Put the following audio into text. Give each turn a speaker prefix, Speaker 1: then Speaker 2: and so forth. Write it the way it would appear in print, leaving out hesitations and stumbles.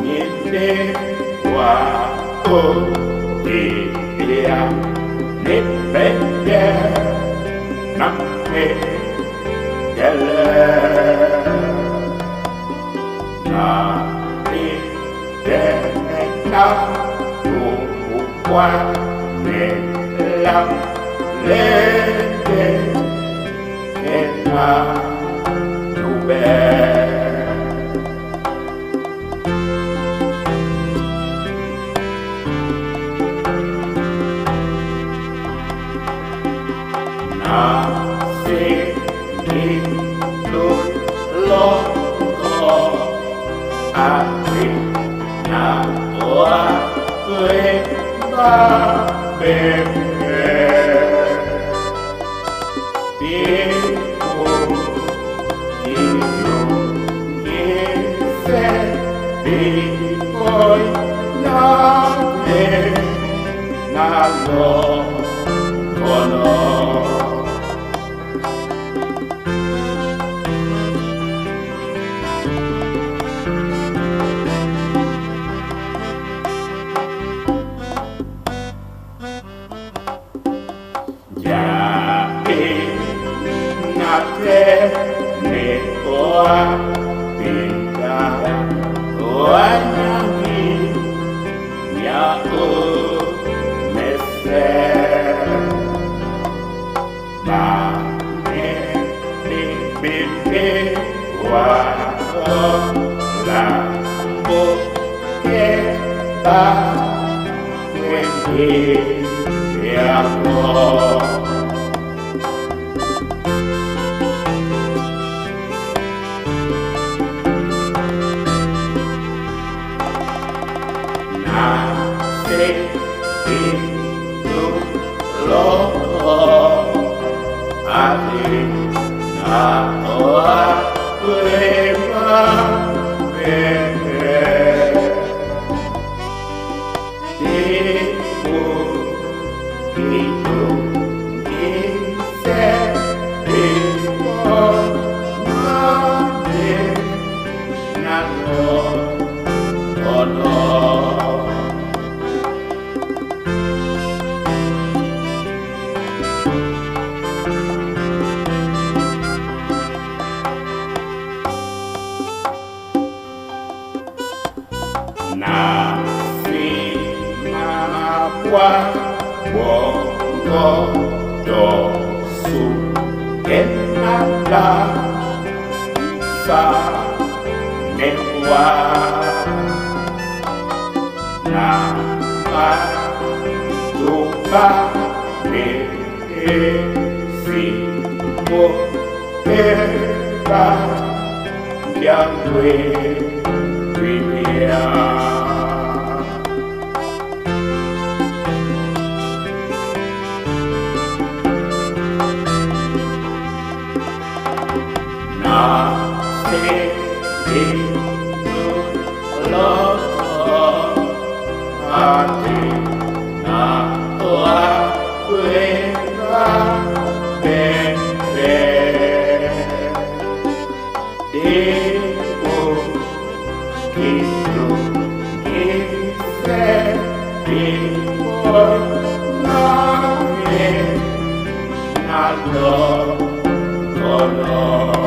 Speaker 1: nhìn qua dia nếp bên kia nắm hết na đi để năm đủ qua để làm lên để mà đủ bè na oa kue ba bem tiempo y yo quise hoy na lo cono me oa pinta oa nyanyi ya o me se ba me wa o la bo ke ba we ya o qua bongo do su kenada sa mewa na ma tupa ne si mo era yang we Oh, no.